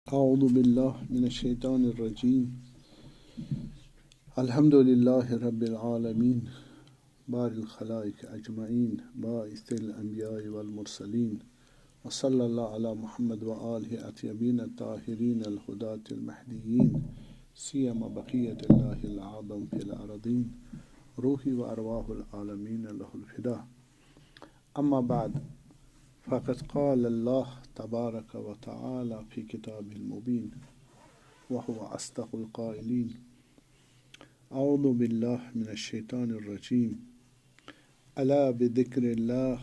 أعوذ بالله من الشيطان الرجيم الحمد لله رب العالمين بارئ الخلائق أجمعين باعث الأنبياء والمرسلين وصلى الله على محمد وآله الطيبين الطاهرين الهداة المهديين سيما بقية الله الأعظم في الأرضين روحي وأرواح العالمين له الفداء. أما بعد، فقد قال الله تبارك وتعالى في كتابه المبين وهو أصدق القائلين: أعوذ بالله من الشيطان الرجيم ألا بذكر الله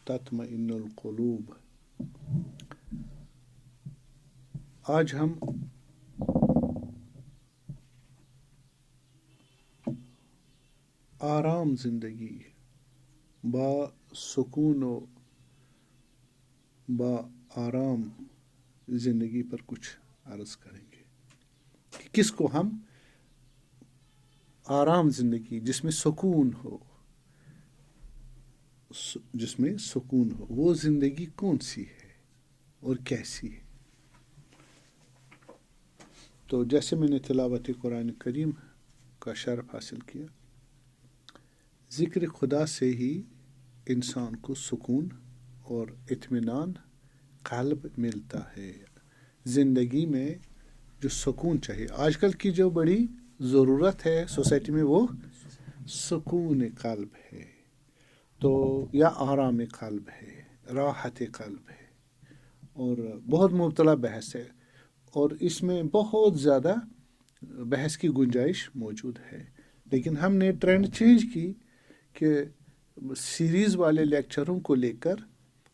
تطمئن القلوب. آج ہم آرام زندگی با سکون و با آرام زندگی پر کچھ عرض کریں گے کہ کس کو ہم آرام زندگی جس میں سکون ہو وہ زندگی کون سی ہے اور کیسی ہے. تو جیسے میں نے تلاوت قرآن کریم کا شرف حاصل کیا، ذکر خدا سے ہی انسان کو سکون اور اطمینان قلب ملتا ہے. زندگی میں جو سکون چاہیے، آج کل کی جو بڑی ضرورت ہے سوسائٹی میں، وہ سکون قلب ہے، تو یا آرام قلب ہے، راحت قلب ہے، اور بہت مبتلا بحث ہے، اور اس میں بہت زیادہ بحث کی گنجائش موجود ہے. لیکن ہم نے ٹرینڈ چینج کی کہ سیریز والے لیکچروں کو لے کر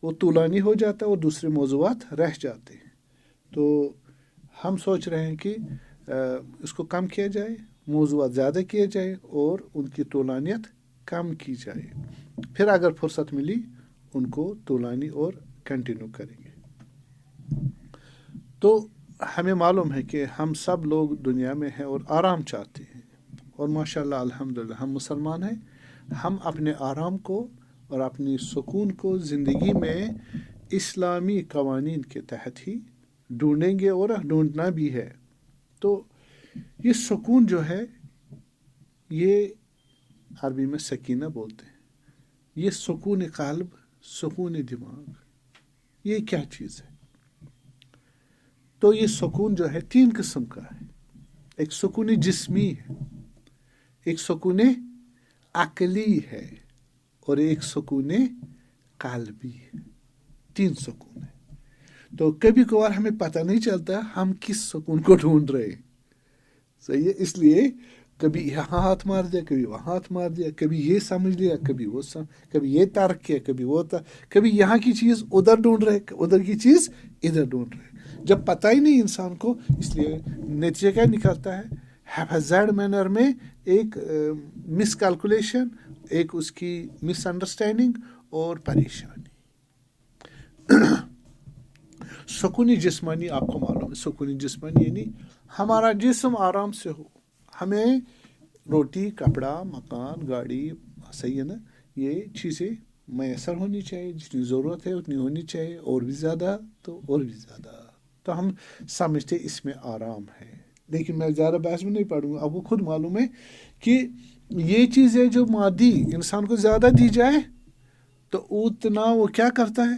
وہ طولانی ہو جاتا ہے اور دوسرے موضوعات رہ جاتے ہیں. تو ہم سوچ رہے ہیں کہ اس کو کم کیا جائے، موضوعات زیادہ کیے جائے اور ان کی طولانیت کم کی جائے، پھر اگر فرصت ملی ان کو طولانی اور کنٹینیو کریں گے. تو ہمیں معلوم ہے کہ ہم سب لوگ دنیا میں ہیں اور آرام چاہتے ہیں، اور ماشاءاللہ الحمدللہ ہم مسلمان ہیں. ہم اپنے آرام کو اور اپنی سکون کو زندگی میں اسلامی قوانین کے تحت ہی ڈھونڈیں گے، اور ڈھونڈنا بھی ہے. تو یہ سکون جو ہے، یہ عربی میں سکینہ بولتے ہیں. یہ سکون قلب، سکون دماغ، یہ کیا چیز ہے؟ تو یہ سکون جو ہے 3 قسم کا ہے. ایک سکون جسمی ہے، ایک سکون عقلی ہے، اور ایک سکون قلبی ہے. 3 سکون ہے. تو کبھی کبھار ہمیں پتہ نہیں چلتا ہم کس سکون کو ڈھونڈ رہے ہیں. صحیح ہے. اس لیے کبھی یہاں ہاتھ مار دیا، کبھی وہاں ہاتھ مار دیا، کبھی یہ سمجھ لیا، کبھی وہ کبھی یہ ترک کیا، کبھی وہ کبھی یہاں کی چیز ادھر ڈھونڈ رہے، ادھر کی چیز ادھر ڈھونڈ رہے. جب پتہ ہی نہیں انسان کو، اس لیے نتیجہ کیا نکلتا ہے؟ ہیفزائڈ مینر میں ایک مس کیلکولیشن، ایک اس کی مس انڈرسٹینڈنگ اور پریشانی. سکونی جسمانی، آپ کو معلوم ہے سکونی جسمانی یعنی ہمارا جسم آرام سے ہو، ہمیں روٹی، کپڑا، مکان، گاڑی، صحیح ہے نا، یہ چیزیں میسر ہونی چاہیے. جتنی ضرورت ہے اتنی ہونی چاہیے، اور بھی زیادہ تو اور بھی زیادہ. تو ہم سمجھتے اس میں آرام ہے. لیکن میں زیادہ بحث میں نہیں پڑھوں گا. آپ کو خود معلوم ہے کہ یہ چیزیں جو مادی انسان کو زیادہ دی جائے تو اتنا وہ کیا کرتا ہے؟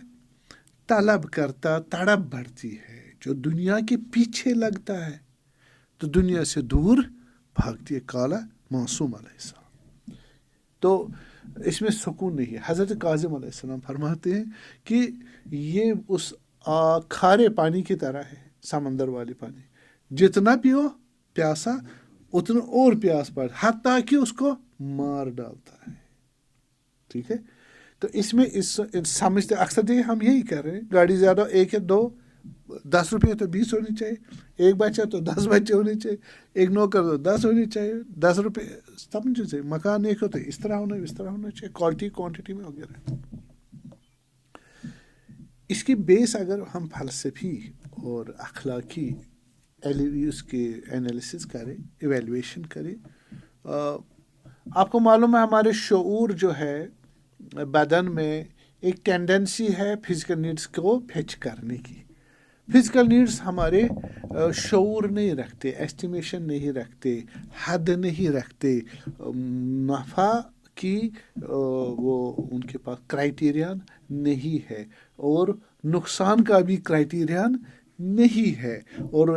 طلب کرتا، تڑپ بڑھتی ہے. جو دنیا کے پیچھے لگتا ہے تو دنیا سے دور بھاگتی ہے. کالا معصوم علیہ السلام. تو اس میں سکون نہیں ہے. حضرت کاظم علیہ السلام فرماتے ہیں کہ یہ اس کھارے پانی کی طرح ہے، سمندر والی پانی. جتنا پیو پیاسا، اتنا اور پیاس بڑھ، حتیٰ کہ اس کو مار ڈالتا ہے. ٹھیک ہے. تو اس میں سمجھتے اکثر دیکھیں ہم یہی کر رہے ہیں. گاڑی زیادہ، 1 یا 2، 10 روپے تو 20 ہونی چاہیے، ایک بچہ تو 10 بچے ہونے چاہیے، ایک نوکر تو 10 ہونی چاہیے، 10 روپے سمجھو سے مکان ایک ہوتا ہے، اس طرح ہونا، اس طرح ہونا چاہیے، کوالٹی کوانٹٹی میں وغیرہ. اس کی بیس اگر ہم فلسفی اور اخلاقی اس کے انالیسس کریں، ایویلویشن کریں. آپ کو معلوم ہے ہمارے شعور جو ہے بدن میں ایک ٹینڈنسی ہے فزیکل نیڈس کو فیچ کرنے کی. فزیکل نیڈس ہمارے شعور نہیں رکھتے، ایسٹیمیشن نہیں رکھتے، حد نہیں رکھتے، نفع کی وہ ان کے پاس کرائٹیریا نہیں ہے، اور نقصان کا بھی کرائٹیریا نہیں ہے، اور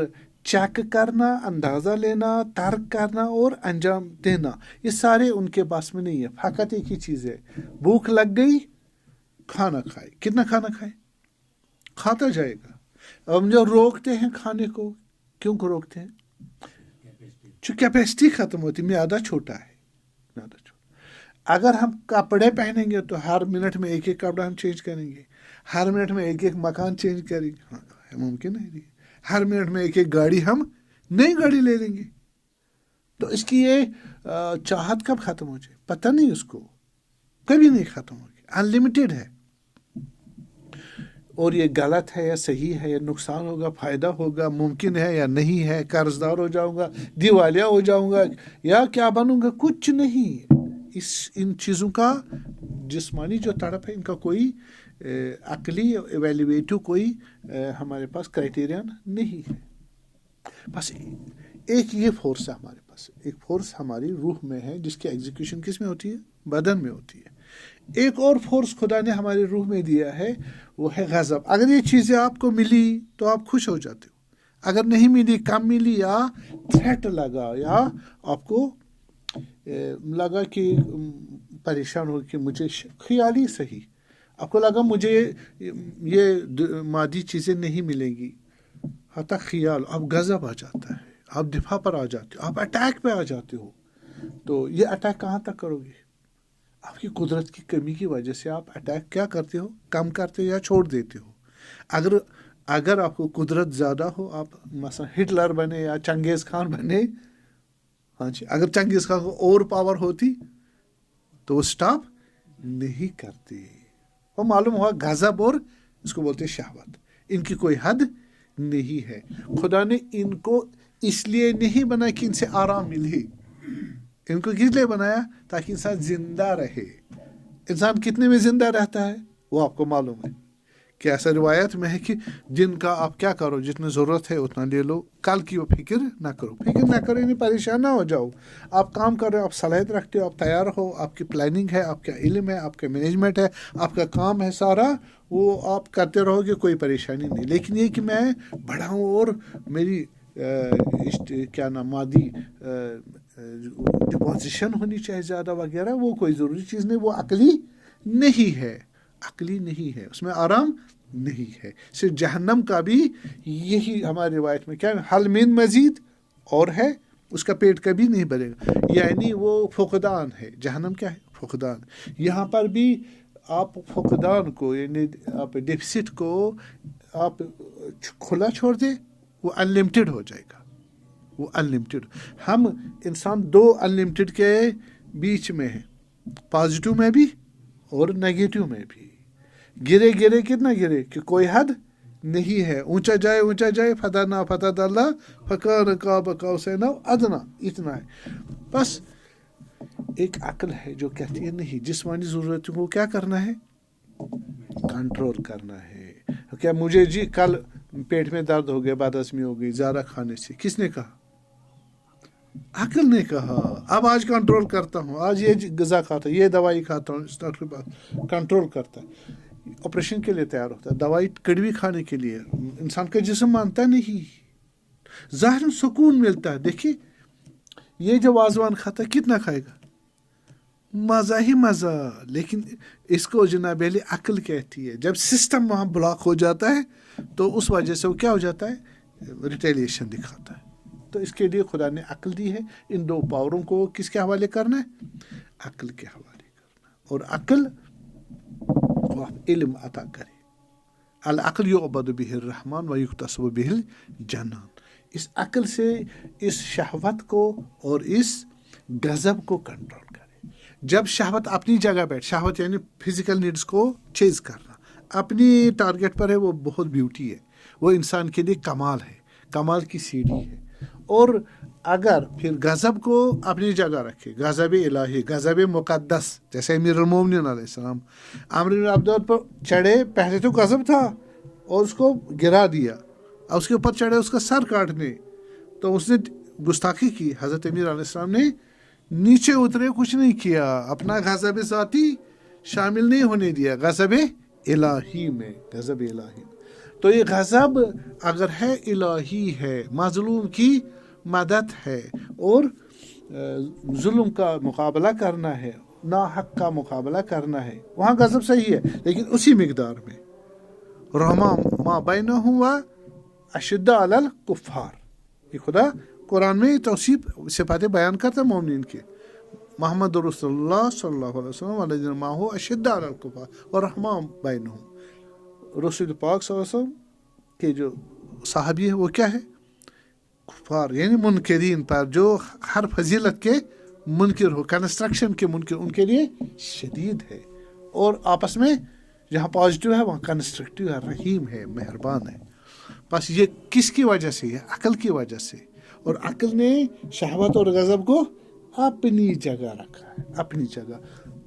چیک کرنا، اندازہ لینا، ترک کرنا اور انجام دینا، یہ سارے ان کے پاس میں نہیں ہے۔ فقط ایک ہی چیز ہے، بھوک لگ گئی کھانا کھائے، کتنا کھانا کھائے، کھاتا جائے گا۔ ہم جو روکتے ہیں کھانے کو، کیوں کو روکتے ہیں؟ جو کیپیسٹی ختم ہوتی، معدہ چھوٹا ہے، معدہ چھوٹا۔ اگر ہم کپڑے پہنیں گے تو ہر منٹ میں ایک ایک کپڑا ہم چینج کریں گے، ہر منٹ میں ایک ایک مکان چینج کریں گے، ہاں ممکن ہے نہیں۔ ہر منٹ میں ایک ایک گاڑی، ہم نئی گاڑی لے لیں گے، تو اس کی یہ چاہت کب ختم ہو جائے پتہ نہیں، اس کو کبھی نہیں ختم ہوگی، انلمیٹیڈ ہے۔ اور یہ غلط ہے یا صحیح ہے، یا نقصان ہوگا فائدہ ہوگا، ممکن ہے یا نہیں ہے، قرض دار ہو جاؤں گا، دیوالیہ ہو جاؤں گا، یا کیا بنوں گا، کچھ نہیں۔ ان چیزوں کا جسمانی جو تڑپ ہے، ان کا کوئی عقلی ایویلیویٹو کوئی ہمارے پاس کرائٹیریا نہیں ہے۔ بس ایک یہ فورس ہے ہمارے پاس، ایک فورس ہماری روح میں ہے جس کی ایگزیکیوشن کس میں ہوتی ہے؟ بدن میں ہوتی ہے۔ ایک اور فورس خدا نے ہماری روح میں دیا ہے، وہ ہے غضب۔ اگر یہ چیزیں آپ کو ملی تو آپ خوش ہو جاتے ہو، اگر نہیں ملی، کم ملی، یا تھریٹ لگا، یا آپ کو لگا کہ پریشان ہو کہ مجھے خیالی صحیح، آپ کو لگا مجھے یہ مادی چیزیں نہیں ملیں گی، حتی خیال، آپ غضب آ جاتا ہے، آپ دفاع پر آ جاتے ہو، آپ اٹیک پہ آ جاتے ہو۔ تو یہ اٹیک کہاں تک کرو گے؟ آپ کی قدرت کی کمی کی وجہ سے آپ اٹیک کیا کرتے ہو؟ کم کرتے ہو یا چھوڑ دیتے ہو۔ اگر آپ کو قدرت زیادہ ہو، آپ مثلا ہٹلر بنے یا چنگیز خان بنے، ہاں جی، اگر چنگیز خان کو اور پاور ہوتی تو وہ سٹاپ نہیں کرتے۔ وہ معلوم ہوا غضب اور اس کو بولتے شہوت، ان کی کوئی حد نہیں ہے۔ خدا نے ان کو اس لیے نہیں بنایا کہ ان سے آرام ملے، ان کو کس لیے بنایا؟ تاکہ انسان زندہ رہے۔ انسان کتنے میں زندہ رہتا ہے وہ آپ کو معلوم ہے کہ ایسا روایت میں ہے کہ جن کا آپ کیا کرو، جتنی ضرورت ہے اتنا لے لو، کل کی وہ فکر نہ کرو، فکر نہ کرو یعنی پریشان نہ ہو جاؤ۔ آپ کام کر رہے ہو، آپ صلاحیت رکھتے ہو، آپ تیار ہو، آپ کی پلاننگ ہے، آپ کا علم ہے، آپ کا مینجمنٹ ہے، آپ کا کام ہے سارا، وہ آپ کرتے رہو گے، کوئی پریشانی نہیں۔ لیکن یہ کہ میں بڑھاؤں اور میری کیا نام مادی ڈپوزیشن ہونی چاہیے زیادہ وغیرہ، وہ کوئی ضروری چیز نہیں، وہ عقلی نہیں ہے، عقلی نہیں ہے، اس میں آرام نہیں ہے۔ صرف جہنم کا بھی یہی ہماری روایت میں کیا ہے، حل من مزید، اور ہے، اس کا پیٹ کبھی نہیں بھرے گا، یعنی وہ فقدان ہے۔ جہنم کیا ہے؟ فقدان۔ یہاں پر بھی آپ فقدان کو، یعنی آپ ڈیفیسٹ کو آپ کھلا چھوڑ دیں، وہ انلمیٹڈ ہو جائے گا، وہ انلمیٹڈ۔ ہم انسان دو انلمیٹڈ کے بیچ میں ہیں، پازیٹیو میں بھی اور نیگیٹو میں بھی۔ گرے کتنا گرے کہ کوئی حد نہیں ہے، اونچا جائے فتح نہ فتح اللہ فکان قاب قوسین او ادنا، اتنا ہے۔ بس ایک عقل ہے جو کہتی ہے نہیں، جسمانی ضرورتوں کو کیا کرنا ہے؟ کنٹرول کرنا ہے۔ کیا مجھے جی کل پیٹ میں درد ہو گیا، بدہضمی ہو گئی زیادہ کھانے سے، کس نے کہا؟ عقل نے کہا۔ اب آج کنٹرول کرتا ہوں، آج یہ غذا کھاتا ہوں، یہ دوائی کھاتا ہوں، اس ڈاکٹر کے پاس کنٹرول کرتا ہے، آپریشن کے لیے تیار ہوتا ہے، دوائی کڑوی کھانے کے لیے انسان کا جسم مانتا نہیں، ظاہر سکون ملتا ہے۔ دیکھیے یہ جو وازوان کھاتا ہے کتنا کھائے گا؟ مزہ ہی مزہ، لیکن اس کو جناب علی عقل کہتی ہے، جب سسٹم وہاں بلاک ہو جاتا ہے تو اس وجہ سے وہ کیا ہو جاتا ہے؟ ریٹیلیشن دکھاتا ہے۔ تو اس کے لیے خدا نے عقل دی ہے، ان دو پاوروں کو کس کے حوالے کرنا ہے؟ عقل کے حوالے کرنا، اور عقل کو علم عطا کرے۔ العقل یعبد بہ الرحمن و یکتسب بہ الجنان۔ اس عقل سے اس شہوت کو اور اس غضب کو کنٹرول کرے۔ جب شہوت اپنی جگہ بیٹھ، شہوت یعنی فزیکل نیڈز کو چیز کرنا، اپنی ٹارگٹ پر ہے، وہ بہت بیوٹی ہے، وہ انسان کے لیے کمال ہے، کمال کی سیڑھی ہے۔ اور اگر پھر غضب کو اپنی جگہ رکھے، غضب الہی، غضب مقدس، جیسے امیر المومنین علیہ السلام عمرو بن عبد پر چڑھے، پہلے تو غضب تھا اور اس کو گرا دیا، اس کے اوپر چڑھے اس کا سر کاٹنے، تو اس نے گستاخی کی. حضرت امیر علیہ السلام نے نیچے اترے، کچھ نہیں کیا، اپنا غضب ذاتی شامل نہیں ہونے دیا غضب الہی میں. غضب الہی، تو یہ غضب اگر ہے الہی ہے، مظلوم کی مدد ہے اور ظلم کا مقابلہ کرنا ہے، ناحق کا مقابلہ کرنا ہے، وہاں غضب صحیح ہے، لیکن اسی مقدار میں. رحمہ ما بینہم و اشد علی الکفار، یہ خدا قرآن میں توصیف صفات بیان کرتا ہے مومنین کے. محمد رسول اللہ صلی اللہ علیہ وسلم والذین معہ اشد علی الکفار ورحمہ بینہم. رسول پاک صلی اللہ علیہ وسلم کے جو صحابی ہیں وہ کیا ہے؟ کفار، یعنی منکرین پر، جو ہر فضیلت کے منکر ہو، کنسٹرکشن کے منکر، ان کے لیے شدید ہے. اور آپس میں جہاں پازیٹیو ہے وہاں کنسٹرکٹیو ہے، رحیم ہے، مہربان ہے. بس یہ کس کی وجہ سے ہے؟ عقل کی وجہ سے. اور عقل نے شہوت اور غضب کو اپنی جگہ رکھا ہے، اپنی جگہ.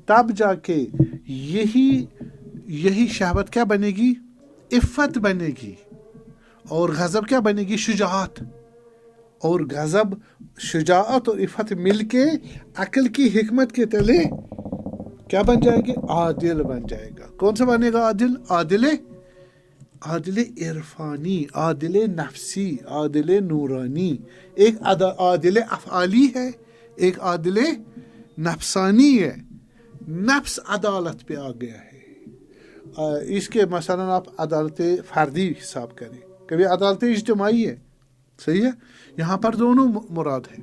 تب جا کے یہی شہوت کیا بنے گی؟ عفت بنے گی. اور غضب کیا بنے گی؟ شجاعت. اور غضب، شجاعت اور عفت مل کے عقل کی حکمت کے تلے کیا بن جائے گی؟ عادل بن جائے گا. کون سا بنے گا عادل؟ عادل عرفانی، عادل نفسی، عادل نورانی. ایک عادل افعالی ہے، ایک عادل نفسانی ہے. نفس عدالت پہ آ گیا ہے. اس کے مثلا آپ عدالت فردی حساب کریں، کبھی عدالت اجتماعی ہے، صحیح ہے، یہاں پر دونوں مراد ہے.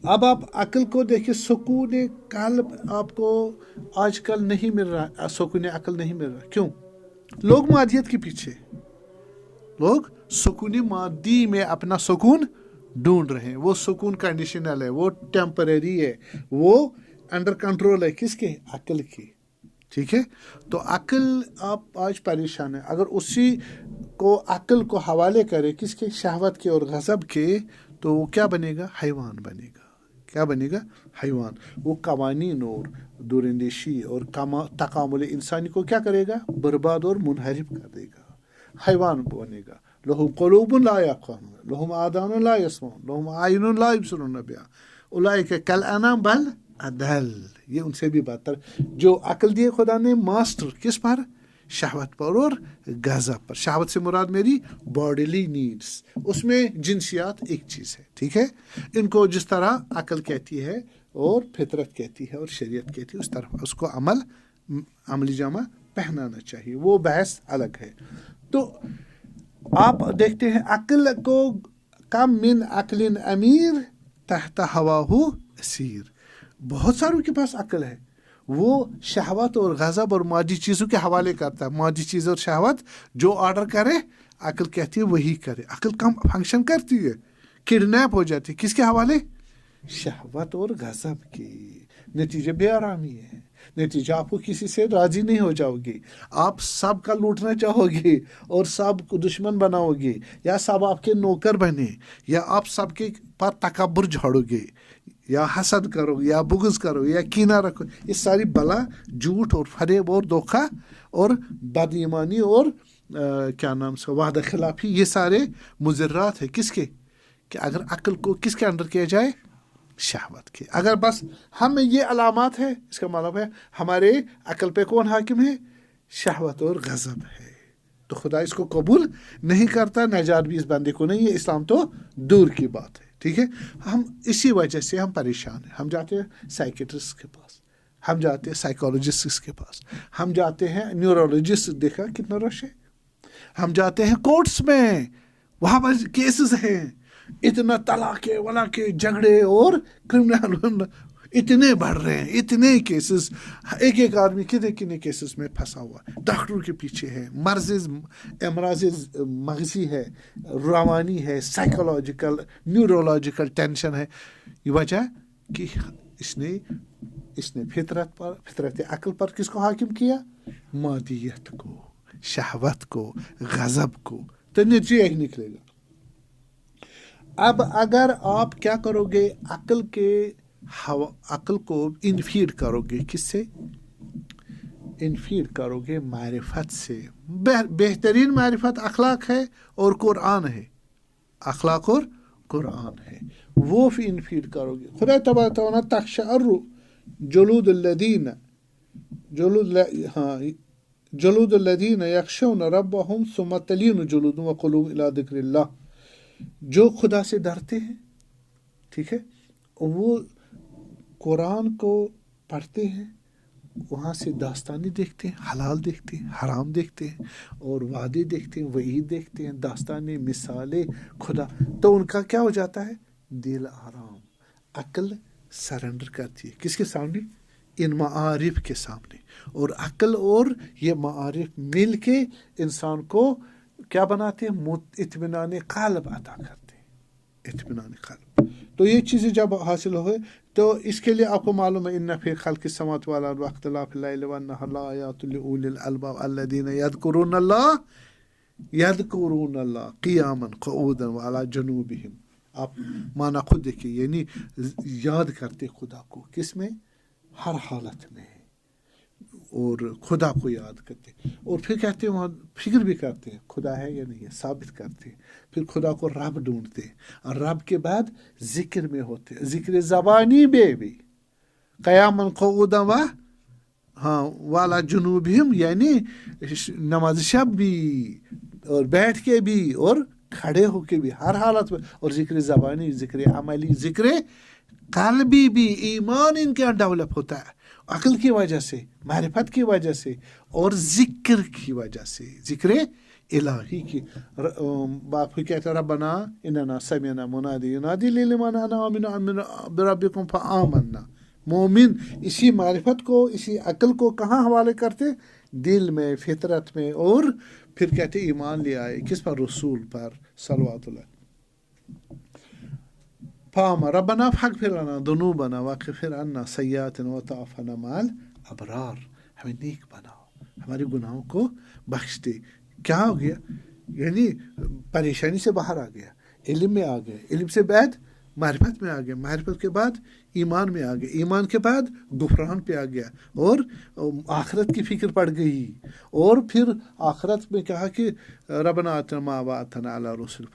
اب آپ عقل کو دیکھیں، سکون قلب آپ کو آج کل نہیں مل رہا، سکون عقل نہیں مل رہا. کیوں؟ لوگ مادیت کے پیچھے، لوگ سکون مادی میں اپنا سکون ڈھونڈ رہے ہیں. وہ سکون کنڈیشنل ہے، وہ ٹیمپریری ہے، وہ انڈر کنٹرول ہے کس کے؟ عقل کی. ٹھیک ہے، تو عقل آپ آج پریشان ہے. اگر اسی کو عقل کو حوالے کرے کس کے؟ شہوت کے اور غضب کے، تو وہ کیا بنے گا؟ حیوان بنے گا. کیا بنے گا؟ حیوان. وہ قوانین اور دوراندیشی اور تکامل انسانی کو کیا کرے گا؟ برباد اور منحرف کر دے گا. حیوان بنے گا. لہم قلوب لا یفقہون، لہم آذان لا یسمعون، لہم اعین لا یبصرون بہا، اولئک کالانعام بل اضل. یہ ان سے بھی بدتر. جو عقل دیے خدا نے ماسٹر کس پر؟ شہوت پر اور غضب پر. شہوت سے مراد میری باڈیلی نیڈس، اس میں جنسیات ایک چیز ہے. ٹھیک ہے، ان کو جس طرح عقل کہتی ہے اور فطرت کہتی ہے اور شریعت کہتی ہے، اس طرح اس کو عملی جامہ پہنانا چاہیے. وہ بحث الگ ہے. تو آپ دیکھتے ہیں عقل کو کم من عقل امیر تحت ہواہ اسیر. بہت ساروں کے پاس عقل ہے، وہ شہوت اور غضب اور مادی چیزوں کے حوالے کرتا ہے. مادی چیز اور شہوت جو آرڈر کرے عقل کہتی ہے وہی کرے. عقل کم فنکشن کرتی ہے، کڈنیپ ہو جاتی ہے. کس کے حوالے؟ شہوت اور غضب کی. نتیجہ بے آرامی ہے. نتیجہ آپ کو کسی سے راضی نہیں ہو جاؤ گے، آپ سب کا لوٹنا چاہو گے اور سب کو دشمن بناؤ گے، یا سب آپ کے نوکر بنے، یا آپ سب کے پر تکبر جھاڑو گے، یا حسد کرو گے، یا بغض کرو گے، یا کینہ رکھو. یہ ساری بلا، جھوٹ اور فریب اور دھوکہ اور بد ایمانی اور کیا نام سے وعدہ خلافی، یہ سارے مضرات ہیں کس کے؟ کہ اگر عقل کو کس کے اندر کیا جائے؟ شہوت کے. اگر بس ہم میں یہ علامات ہے، اس کا مطلب ہے ہمارے عقل پہ کون حاکم ہے؟ شہوت اور غضب ہے. تو خدا اس کو قبول نہیں کرتا. نجات بھی اس بندے کو نہیں ہے، اسلام تو دور کی بات ہے. ٹھیک ہے، ہم اسی وجہ سے ہم پریشان ہیں. ہم جاتے ہیں سائیکیٹرسٹ کے پاس، ہم جاتے ہیں سائیکالوجسٹ کے پاس، ہم جاتے ہیں نیورولوجسٹ، دیکھا کتنا رش ہے. ہم جاتے ہیں کورٹس میں، وہاں پر کیسز ہیں، اتنا طلاق ولا کے جھگڑے اور کرمنل اتنے بڑھ رہے ہیں، اتنے کیسز. ایک آدمی کتنے کیسز میں پھنسا ہوا، ڈاکٹروں کے پیچھے ہے، امراض مغزی ہے، روانی ہے، سائیکولوجیکل نیورولوجیکل ٹینشن ہے. یہ وجہ کہ اس نے فطرت عقل پر کس کو حاکم کیا؟ مادیت کو، شہوت کو، غضب کو. تو نتیجہ ایک نکلے گا. اب اگر آپ کیا کرو گے؟ عقل کو انفیڈ کرو گے کس سے؟ انفیڈ کرو گے معرفت سے. بہترین معرفت اخلاق ہے اور قرآن ہے. اخلاق اور قرآن ہے، وہ انفیڈ کرو گے. خدا تبارک و تعالیٰ تخشعر جلود الذین جلود الذین یخشون ربهم ثم تلین جلودهم وقلوبهم الی ذکر اللہ. جو خدا سے ڈرتے ہیں، ٹھیک ہے، وہ قرآن کو پڑھتے ہیں، وہاں سے داستانی دیکھتے ہیں، حلال دیکھتے ہیں، حرام دیکھتے ہیں، اور وعدے دیکھتے ہیں، وعید دیکھتے ہیں، داستانی مثالیں خدا. تو ان کا کیا ہو جاتا ہے؟ دل آرام، عقل سرنڈر کرتی ہے. کس کے سامنے؟ ان معارف کے سامنے. اور عقل اور یہ معارف مل کے انسان کو کیا بناتے ہیں؟ اطمینان قلب عطا کرتے ہیں، اطمینان قلب. تو یہ چیزیں جب حاصل ہوئے تو اس کے لیے آپ کو معلوم ہے ان فی خلق السماوات والارض واختلاف اللیل والنہار لآیات لأولی الالباب الذین یذکرون اللہ قیاما قعودا وعلی جنوبہم. آپ معنی خود دیکھیے، یعنی یاد کرتے خدا کو کس میں؟ ہر حالت میں، اور خدا کو یاد کرتے، اور پھر کہتے ہیں وہاں فکر بھی کرتے ہیں خدا ہے یا نہیں ہے، ثابت کرتے. پھر خدا کو رب ڈھونڈتے، اور رب کے بعد ذکر میں ہوتے، ذکر زبانی میں بھی قیاما قعودا والا جنوبہم، یعنی نماز شب بھی، اور بیٹھ کے بھی، اور کھڑے ہو کے بھی، ہر حالت میں. اور ذکر زبانی، ذکر عملی، ذکر قلبی بھی. ایمان ان کے یہاں ڈیولپ ہوتا ہے عقل کی وجہ سے، معرفت کی وجہ سے، اور ذکر کی وجہ سے، ذکر الہی کی. باپ کو کہتا ہے ربنا اننا سمعنا منادی ینادی للایمان ان آمنوا بربکم فآمنا. مومن اسی معرفت کو، اسی عقل کو کہاں حوالے کرتے؟ دل میں، فطرت میں. اور پھر کہتے ایمان لے آئے کس پر؟ رسول پر صلوات اللہ. ربنا فاغفر لنا ذنوبنا واغفر عنا سیئاتنا وتوفنا مع الابرار. ہمیں نیک بناؤ، ہمارے گناہوں کو بخش دے. کیا ہو گیا؟ یعنی پریشانی سے باہر آ گیا، علم میں آ گیا، علم سے بعد معرفت میں آ گیا، معرفت کے بعد ایمان میں آ گیا، ایمان کے بعد غفران پہ آ گیا، اور آخرت کی فکر پڑ گئی. اور پھر آخرت میں کہا کہ ربنا آتنا ما وعدتنا علی رسول.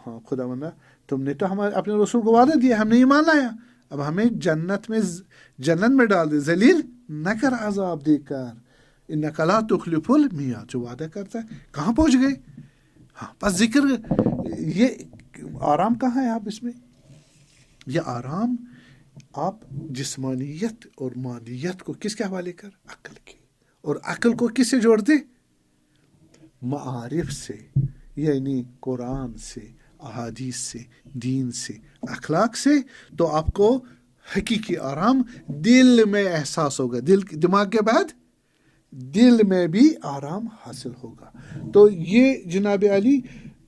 ہاں خدا منا تم نے تو ہمارے اپنے رسول کو وعدہ دیا، ہم نے ایمان لایا، اب ہمیں جنت میں ڈال دے، ذلیل نہ کر عذاب دے کر. انک لا تخلف المیعاد، جو وعدہ کرتا ہے. کہاں پہنچ گئے؟ ہاں بس ذکر. یہ آرام کہاں ہے؟ آپ اس میں یہ آرام آپ جسمانیت اور مادیت کو کس کے حوالے کر؟ عقل کے. اور عقل کو کس سے جوڑتے؟ معارف سے، یعنی قرآن سے، احادیث سے، دین سے، اخلاق سے. تو آپ کو حقیقی آرام دل میں احساس ہوگا. دماغ کے بعد دل میں بھی آرام حاصل ہوگا. تو یہ جناب علی،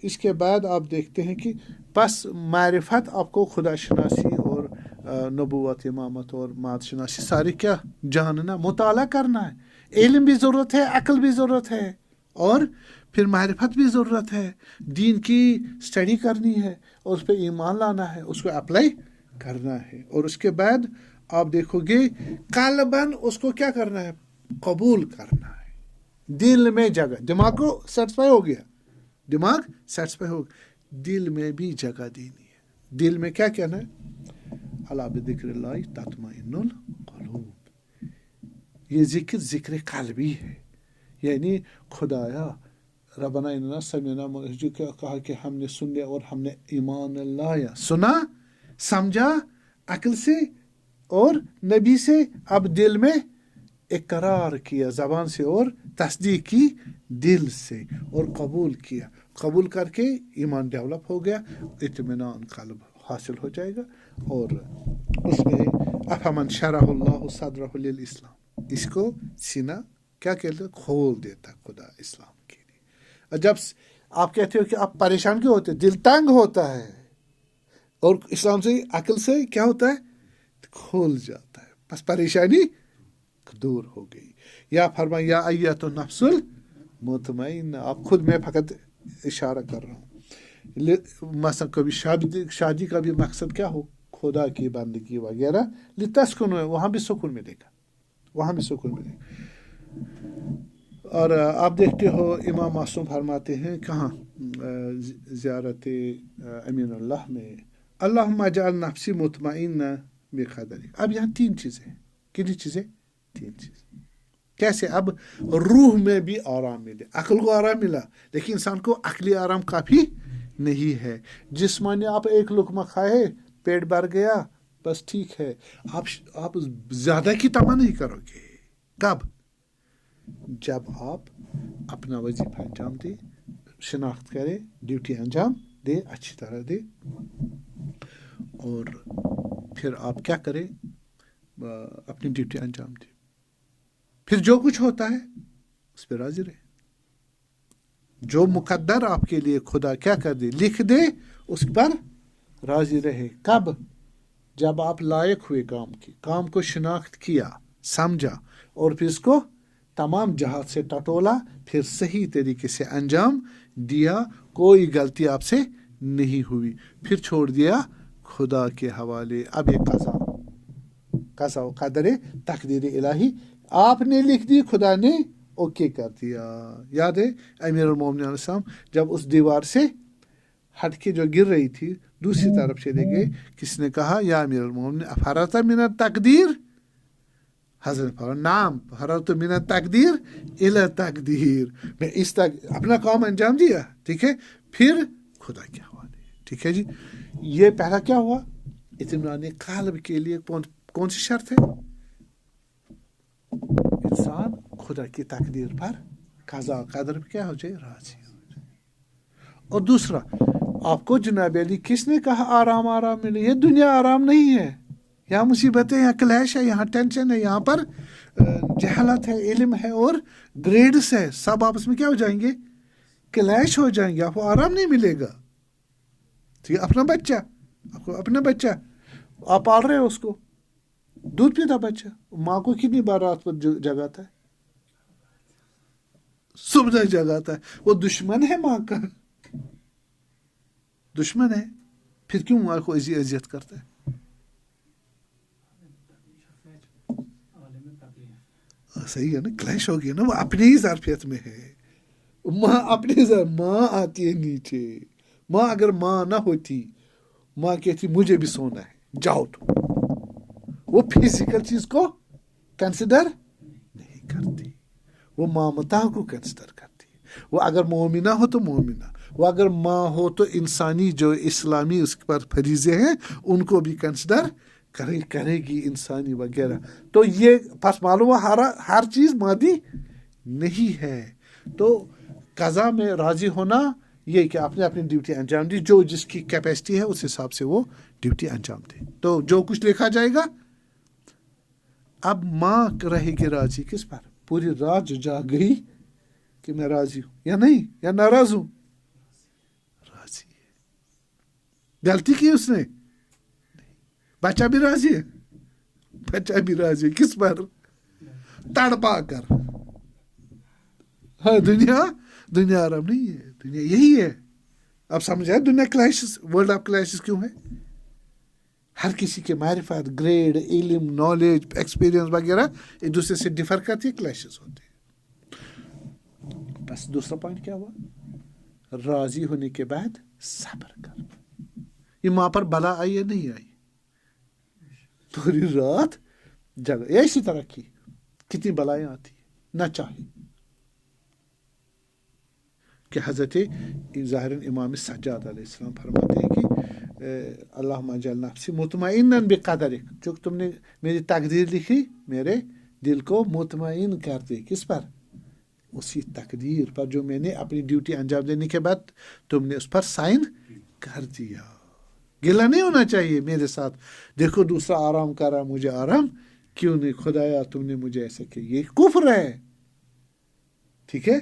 اس کے بعد آپ دیکھتے ہیں کہ پس معرفت آپ کو خدا شناسی اور نبوت، امامت اور مات شناسی ساری کیا جاننا، مطالعہ کرنا ہے. علم بھی ضرورت ہے، عقل بھی ضرورت ہے، اور پھر معرفت بھی ضرورت ہے. دین کی اسٹڈی کرنی ہے، اور اس پہ ایمان لانا ہے، اس کو اپلائی کرنا ہے. اور اس کے بعد آپ دیکھو گے قلباً اس کو کیا کرنا ہے؟ قبول کرنا ہے. دل میں جگہ، دماغ کو سیٹسفائی ہو گیا، دماغ سیٹسفائی ہو گیا، دل میں بھی جگہ دینی ہے. دل میں کیا کہنا ہے؟ الا بذکر اللہ تطمئن القلوب. یہ ذکر قلبی ہے، یعنی خدایا ربنا اننا سمعنا، جو کہا کہ ہم نے سن لیا اور ہم نے ایمان لایا، سنا، سمجھا عقل سے اور نبی سے، اب دل میں اقرار کیا زبان سے، اور تصدیق کی دل سے، اور قبول کیا. قبول کر کے ایمان ڈیولپ ہو گیا، اطمینان قلب حاصل ہو جائے گا. اور اس میں افمن شرح اللہ صدرہ للاسلام، اس کو سینہ کیا کہتے ہیں؟ کھول دیتا خدا اسلام کے لیے. اور جب آپ کہتے ہو کہ آپ پریشان کیوں ہوتے؟ دل تنگ ہوتا ہے، اور اسلام سے، عقل سے کیا ہوتا ہے؟ کھول جاتا ہے، بس پریشانی دور ہو گئی. یا فرمایا یا ایت النفس المطمئنہ. آپ خود، میں فقط اشارہ کر رہا ہوں. مثلا کبھی شادی کا بھی مقصد کیا ہو؟ خدا کی بندگی وغیرہ، لتسکنوا، وہاں بھی سکون ملے گا، وہاں بھی سکون ملے گا. اور آپ دیکھتے ہو امام معصوم فرماتے ہیں کہاں زیارت امین اللہ میں، اللہم اجعل نفسی مطمئنہ بقدرک. اب یہاں تین چیزیں، کتنی چیزیں؟ تین چیزیں. کیسے؟ اب روح میں بھی آرام ملے. عقل کو آرام ملا، لیکن انسان کو عقلی آرام کافی نہیں ہے. جسمانی آپ ایک لقمہ کھائے، پیٹ بھر گیا، بس ٹھیک ہے. آپ زیادہ کی تمنا نہیں کرو گے. کب؟ جب آپ اپنا وظیفہ انجام دے، شناخت کرے، ڈیوٹی انجام دے، اچھی طرح دے، اور پھر آپ کیا کریں؟ اپنی ڈیوٹی انجام دے. پھر جو کچھ ہوتا ہے اس پہ راضی رہے. جو مقدر آپ کے لیے خدا کیا کر دے، لکھ دے، اس پر راضی رہے. کب؟ جب آپ لائق ہوئے کام کی، کام کو شناخت کیا، سمجھا، اور پھر اس کو تمام جہات سے ٹٹولا، پھر صحیح طریقے سے انجام دیا، کوئی غلطی آپ سے نہیں ہوئی، پھر چھوڑ دیا خدا کے حوالے. اب یہ قضا و قدر تقدیر الہی آپ نے لکھ دی، خدا نے اوکے کر دیا. یاد ہے امیر المومنین علیہ السلام جب اس دیوار سے ہٹ کے جو گر رہی تھی، دوسری طرف چلے گئے، کس نے کہا یا امیر المومنین افرط من التقدیر؟ حضرت نام فررت من التقدیر الی تقدیر. میں اس تک اپنا کام انجام دیا، ٹھیک ہے، پھر خدا کے حوالے. ٹھیک ہے جی. یہ پہلا کیا ہوا؟ اطمینان قلب کے لیے کون سی شرط ہے؟ انسان خدا کی تقدیر پر، قضا قدر پہ کیا ہو جائے؟ راضی ہو جائے. اور دوسرا، آپ کو جناب علی کس نے کہا آرام آرام ملے؟ یہ دنیا آرام نہیں ہے. یہاں مصیبتیں، یہاں کلیش ہے، یہاں ٹینشن ہے، یہاں پر جہالت ہے، علم ہے، اور گریڈس ہے، سب آپس میں کیا ہو جائیں گے؟ کلیش ہو جائیں گے. آپ کو آرام نہیں ملے گا. ٹھیک ہے، اپنا بچہ، آپ کو اپنا بچہ، آپ پال رہے ہو اس کو، دودھ پیتا بچہ، ماں کو کتنی بار رات پر جگاتا ہے؟ صبح جگاتا ہے. وہ دشمن ہے ماں کا، دشمن ہے. پھر کیوں ماں کو اذیت کرتا ہے؟ صحیح ہے نا، کلیش ہو گیا نا. وہ اپنی ہی ظرفیت میں ہے. ماں اپنی ماں آتی ہے نیچے. ماں اگر ماں نہ ہوتی، ماں کہتی مجھے بھی سونا ہے، جاؤ تو. وہ فزیکل چیز کو کنسیڈر نہیں کرتی، وہ مامتا کو کنسیڈر کرتی. وہ اگر مومنہ ہو تو مومنہ، وہ اگر ماں ہو تو انسانی جو اسلامی اس پر فریضے ہیں ان کو بھی کنسیڈر کرے گی، انسانی وغیرہ. تو یہ پس معلوم ہر چیز مادی نہیں ہے. تو قضا میں راضی ہونا یہ کہ آپ نے اپنی ڈیوٹی انجام دی، جو جس کی کیپیسٹی ہے اس حساب سے وہ ڈیوٹی انجام دے. تو جو کچھ لکھا جائے گا. اب ماں رہے گی راضی کس پر؟ پوری رات جو جاگ گئی کہ میں راضی ہوں یا نہیں، یا ناراض ہوں؟ راضی ہے. غلطی کی اس نے؟ بچہ بھی راضی ہے، بچہ بھی راضی ہے. کس پر؟ تڑپا کر. ہاں، دنیا آرام نہیں ہے. دنیا یہی ہے. اب سمجھا دنیا کلیشز، ورلڈ آف کلیشز کیوں ہے؟ ہر کسی کے معرفت، گریڈ، علم، نالج، ایکسپیرینس وغیرہ ایک دوسرے سے ڈفر کرتی ہے، کلیشز ہوتے ہیں. بس دوسرا پوائنٹ کیا ہوا؟ راضی ہونے کے بعد صبر کر. یہ ماں پر بلا آئی یا نہیں آئی؟ پوری رات جگہ اسی طرح کی کتنی بلائیں آتی ہیں نہ چاہے. کہ حضرت ظاہر امام سجاد علیہ السلام فرماتے ہیں کہ اللہم اجعل نفسی مطمئنا بقدرک، جو تم نے میری تقدیر لکھی، میرے دل کو مطمئن کر دے. کس پر؟ اسی تقدیر پر جو میں نے اپنی ڈیوٹی انجام دینے کے بعد تم نے اس پر سائن کر دیا. گلا نہیں ہونا چاہیے میرے ساتھ، دیکھو دوسرا آرام کر رہا، مجھے آرام کیوں نہیں؟ خدایا تم نے مجھے ایسا کیا. یہ کفر ہے. ٹھیک ہے،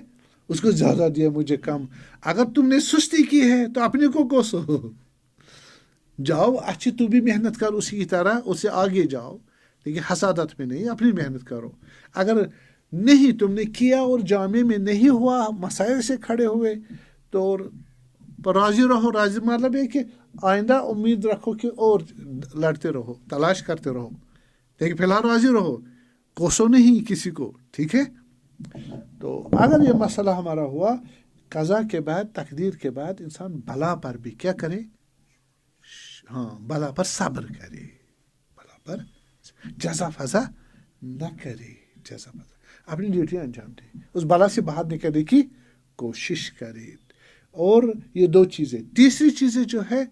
اس کو زیادہ دیا، مجھے کم. اگر تم نے سستی کی ہے تو اپنے کو کوسو. جاؤ اچھی تو بھی محنت کر اسی کی طرح، اس سے آگے جاؤ، لیکن حسادت میں نہیں، اپنی محنت کرو. اگر نہیں تم نے کیا اور جامع میں نہیں ہوا، مسائل سے کھڑے ہوئے، تو راضی رہو. راضی مطلب ہے کہ آئندہ امید رکھو کہ اور لڑتے رہو، تلاش کرتے رہو، لیکن فی الحال راضی رہو، کوسو نہیں کسی کو. ٹھیک ہے. تو اگر یہ مسئلہ ہمارا ہوا قضا کے بعد تقدیر کے بعد انسان بلا پر بھی کیا کرے ہاں بلا پر صبر کرے بلا پر جزا فضا نہ کرے جزا فضا اپنی ڈیوٹی انجام دے اس بلا سے باہر نکلنے کی کوشش کرے اور یہ دو چیزیں تیسری چیزیں جو ہے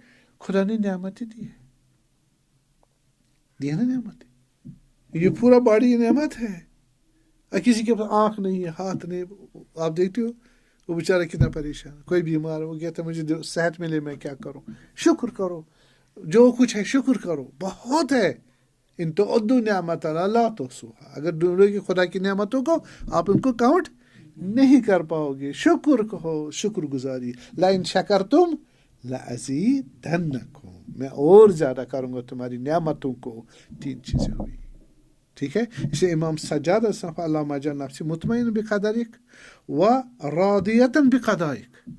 خدا نے نعمتیں دی ہے نا نعمت یہ پورا باڈی نعمت ہے کسی کے پاس آنکھ نہیں ہے ہاتھ نہیں آپ دیکھتے ہو وہ بیچارہ کتنا پریشان کوئی بیمار ہو گیا تو مجھے صحت ملے میں کیا کروں شکر کرو جو کچھ ہے شکر کرو بہت ہے ان تو عدو نعمت اللہ تو سوہا اگر ڈھونڈو گے خدا کی نعمتوں کو آپ ان کو کاؤنٹ نہیں کر پاؤ گے شکر کہو شکر گزاری لئن شکرتم لأزیدنکم میں اور زیادہ کروں گا تمہاری نعمتوں کو تین چیزیں ہوئی ٹھیک ہے اسے امام سجاد الصفا اللہم اجعل نفسی مطمئن بقدرک و راضیتا بقضائک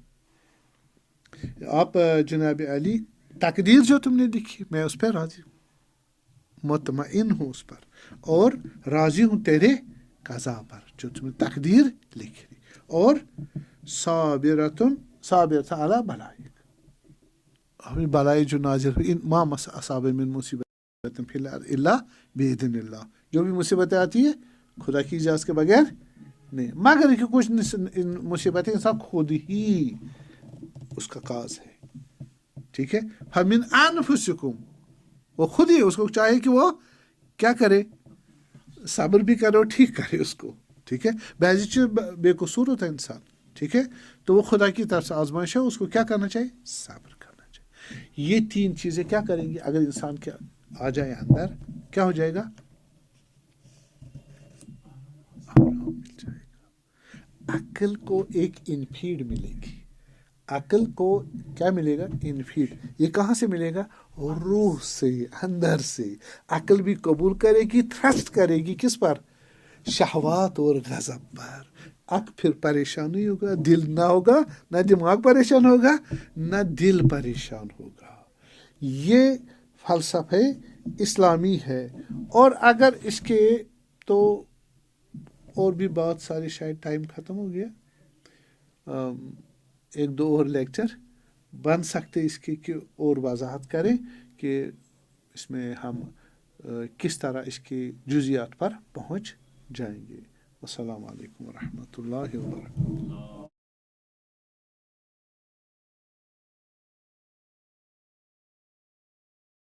آپ جناب علی تقدیر جو تم نے لکھی میں اس پہ راضی ہوں مطمئن ہوں اس پر اور راضی ہوں تیرے قضا پر جو تم نے تقدیر لکھی اور صابرۃ علی بلائک ہمیں بلائی جو نازل ہوئی ما اصاب من مصیبت فی الارض الا باذن اللہ جو بھی مصیبتیں آتی ہے خدا کی اجازت کے بغیر نہیں مگر کہ کچھ مصیبتیں انسان خود ہی اس کا کاز ہے ٹھیک ہے فمن انفسکم وہ خود ہی اس کو چاہے کہ وہ کیا کرے صبر بھی کرے اور ٹھیک کرے اس کو ٹھیک ہے بعض چیز بے قصور ہوتا ہے انسان ٹھیک ہے تو وہ خدا کی طرف سے آزمائش ہے اس کو کیا کرنا چاہیے صبر کرنا چاہیے یہ تین چیزیں کیا کریں گی اگر انسان کے آ جائے اندر کیا ہو جائے گا مل جائے گا عقل کو ایک انفیڈ ملے گی عقل کو کیا ملے گا انفیڈ یہ کہاں سے ملے گا روح سے اندر سے عقل بھی قبول کرے گی تھرسٹ کرے گی کس پر شہوات اور غضب پر پھر پریشانی ہوگا دل نہ ہوگا نہ دماغ پریشان ہوگا نہ دل پریشان ہوگا یہ فلسفہ اسلامی ہے اور اگر اس کے تو اور بھی بہت سارے شاید ٹائم ختم ہو گیا ایک دو اور لیکچر بن سکتے اس کی کہ اور وضاحت کریں کہ اس میں ہم کس طرح اس کی جزیات پر پہنچ جائیں گے السلام علیکم ورحمۃ اللہ وبرکاتہ